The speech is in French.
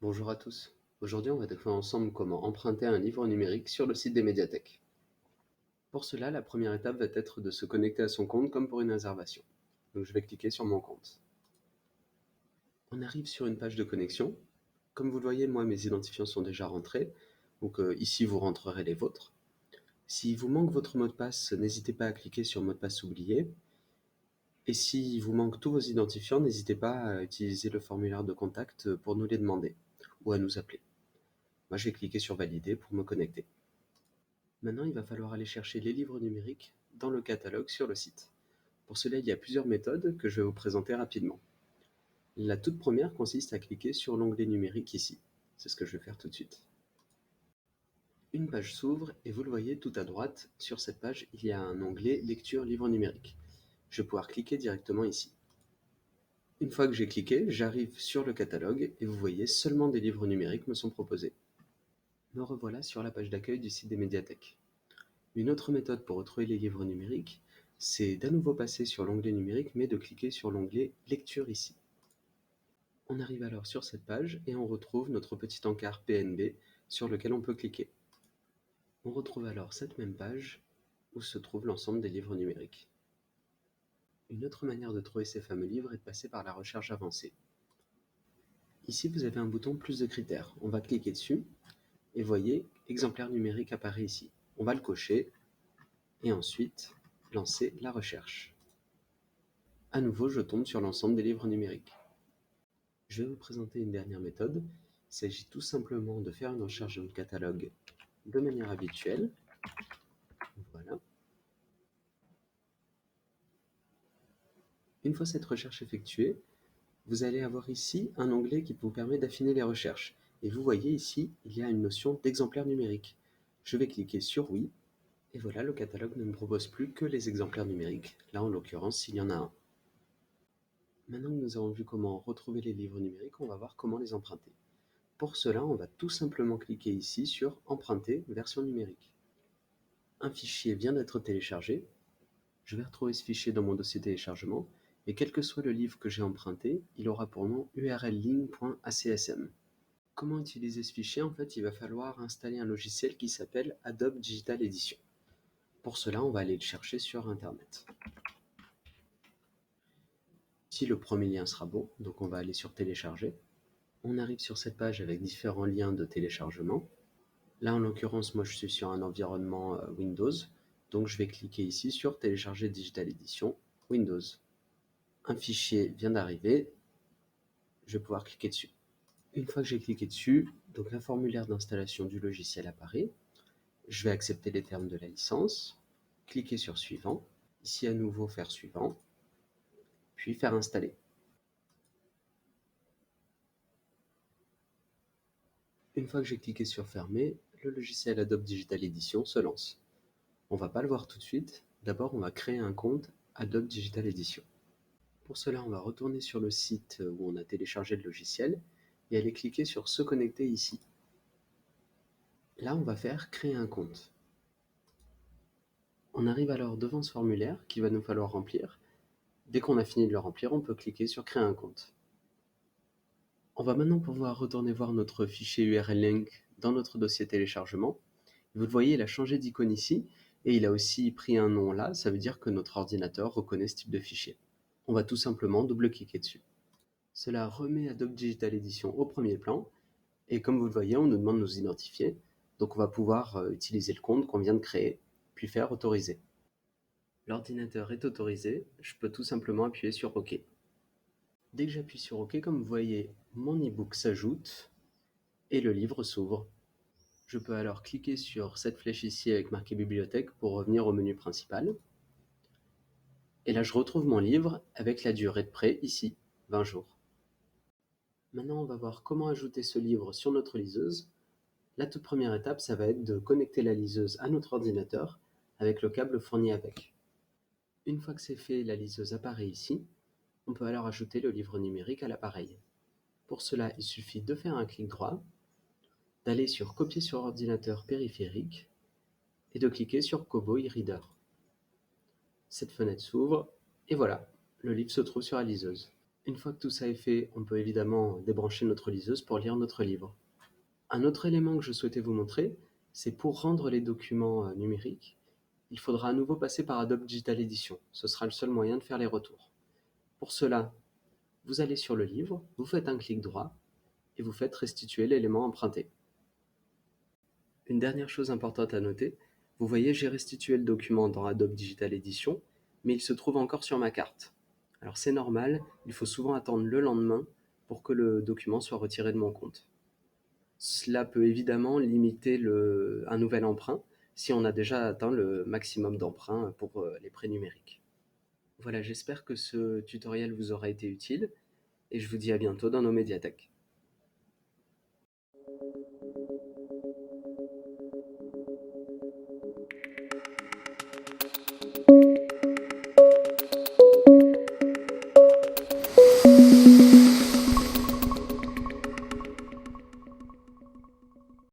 Bonjour à tous. Aujourd'hui, on va découvrir ensemble comment emprunter un livre numérique sur le site des médiathèques. Pour cela, la première étape va être de se connecter à son compte comme pour une réservation. Donc je vais cliquer sur mon compte. On arrive sur une page de connexion. Comme vous le voyez, moi mes identifiants sont déjà rentrés. Donc ici vous rentrerez les vôtres. S'il vous manque votre mot de passe, n'hésitez pas à cliquer sur mot de passe oublié. Et s'il vous manque tous vos identifiants, n'hésitez pas à utiliser le formulaire de contact pour nous les demander ou à nous appeler. Moi je vais cliquer sur valider pour me connecter. Maintenant, il va falloir aller chercher les livres numériques dans le catalogue sur le site. Pour cela, il y a plusieurs méthodes que je vais vous présenter rapidement. La toute première consiste à cliquer sur l'onglet numérique ici. C'est ce que je vais faire tout de suite. Une page s'ouvre et vous le voyez tout à droite, sur cette page, il y a un onglet lecture livres numériques. Je vais pouvoir cliquer directement ici. Une fois que j'ai cliqué, j'arrive sur le catalogue et vous voyez seulement des livres numériques me sont proposés. Me revoilà sur la page d'accueil du site des médiathèques. Une autre méthode pour retrouver les livres numériques, c'est d'à nouveau passer sur l'onglet numérique, mais de cliquer sur l'onglet lecture ici. On arrive alors sur cette page et on retrouve notre petit encart PNB sur lequel on peut cliquer. On retrouve alors cette même page où se trouve l'ensemble des livres numériques. Une autre manière de trouver ces fameux livres est de passer par la recherche avancée. Ici vous avez un bouton plus de critères. On va cliquer dessus et voyez, exemplaire numérique apparaît ici. On va le cocher et ensuite lancer la recherche. À nouveau, je tombe sur l'ensemble des livres numériques. Je vais vous présenter une dernière méthode. Il s'agit tout simplement de faire une recherche dans le catalogue de manière habituelle. Voilà. Une fois cette recherche effectuée, vous allez avoir ici un onglet qui vous permet d'affiner les recherches. Et vous voyez ici, il y a une notion d'exemplaire numérique. Je vais cliquer sur oui. Et voilà, le catalogue ne me propose plus que les exemplaires numériques. Là, en l'occurrence, s'il y en a un. Maintenant que nous avons vu comment retrouver les livres numériques, on va voir comment les emprunter. Pour cela, on va tout simplement cliquer ici sur « Emprunter version numérique ». Un fichier vient d'être téléchargé. Je vais retrouver ce fichier dans mon dossier téléchargement, et quel que soit le livre que j'ai emprunté, il aura pour nom urlling.acsm. Comment utiliser ce fichier? En fait, il va falloir installer un logiciel qui s'appelle Adobe Digital Edition. Pour cela, on va aller le chercher sur Internet. Ici, le premier lien sera bon, donc on va aller sur Télécharger. On arrive sur cette page avec différents liens de téléchargement. Là, en l'occurrence, moi je suis sur un environnement Windows, donc je vais cliquer ici sur Télécharger Digital Edition Windows. Un fichier vient d'arriver, je vais pouvoir cliquer dessus. Une fois que j'ai cliqué dessus, donc un formulaire d'installation du logiciel apparaît. Je vais accepter les termes de la licence, cliquer sur Suivant, ici à nouveau faire Suivant, puis faire Installer. Une fois que j'ai cliqué sur Fermer, le logiciel Adobe Digital Edition se lance. On ne va pas le voir tout de suite, d'abord on va créer un compte Adobe Digital Edition. Pour cela, on va retourner sur le site où on a téléchargé le logiciel et aller cliquer sur Se connecter ici. Là, on va faire Créer un compte. On arrive alors devant ce formulaire qu'il va nous falloir remplir. Dès qu'on a fini de le remplir, on peut cliquer sur Créer un compte. On va maintenant pouvoir retourner voir notre fichier URL-link dans notre dossier téléchargement. Vous le voyez, il a changé d'icône ici et il a aussi pris un nom là. Ça veut dire que notre ordinateur reconnaît ce type de fichier. On va tout simplement double-cliquer dessus. Cela remet Adobe Digital Edition au premier plan. Et comme vous le voyez, on nous demande de nous identifier. Donc on va pouvoir utiliser le compte qu'on vient de créer, puis faire autoriser. L'ordinateur est autorisé, je peux tout simplement appuyer sur OK. Dès que j'appuie sur OK, comme vous voyez, mon e-book s'ajoute et le livre s'ouvre. Je peux alors cliquer sur cette flèche ici avec marqué bibliothèque pour revenir au menu principal. Et là, je retrouve mon livre avec la durée de prêt ici, 20 jours. Maintenant, on va voir comment ajouter ce livre sur notre liseuse. La toute première étape, ça va être de connecter la liseuse à notre ordinateur avec le câble fourni avec. Une fois que c'est fait, la liseuse apparaît ici. On peut alors ajouter le livre numérique à l'appareil. Pour cela, il suffit de faire un clic droit, d'aller sur Copier sur ordinateur périphérique et de cliquer sur Kobo e-reader. Cette fenêtre s'ouvre et voilà, le livre se trouve sur la liseuse. Une fois que tout ça est fait, on peut évidemment débrancher notre liseuse pour lire notre livre. Un autre élément que je souhaitais vous montrer, c'est pour rendre les documents numériques, il faudra à nouveau passer par Adobe Digital Edition. Ce sera le seul moyen de faire les retours. Pour cela, vous allez sur le livre, vous faites un clic droit et vous faites restituer l'élément emprunté. Une dernière chose importante à noter, vous voyez, j'ai restitué le document dans Adobe Digital Edition, mais il se trouve encore sur ma carte. Alors c'est normal, il faut souvent attendre le lendemain pour que le document soit retiré de mon compte. Cela peut évidemment limiter un nouvel emprunt si on a déjà atteint le maximum d'emprunts pour les prêts numériques. Voilà, j'espère que ce tutoriel vous aura été utile et je vous dis à bientôt dans nos médiathèques.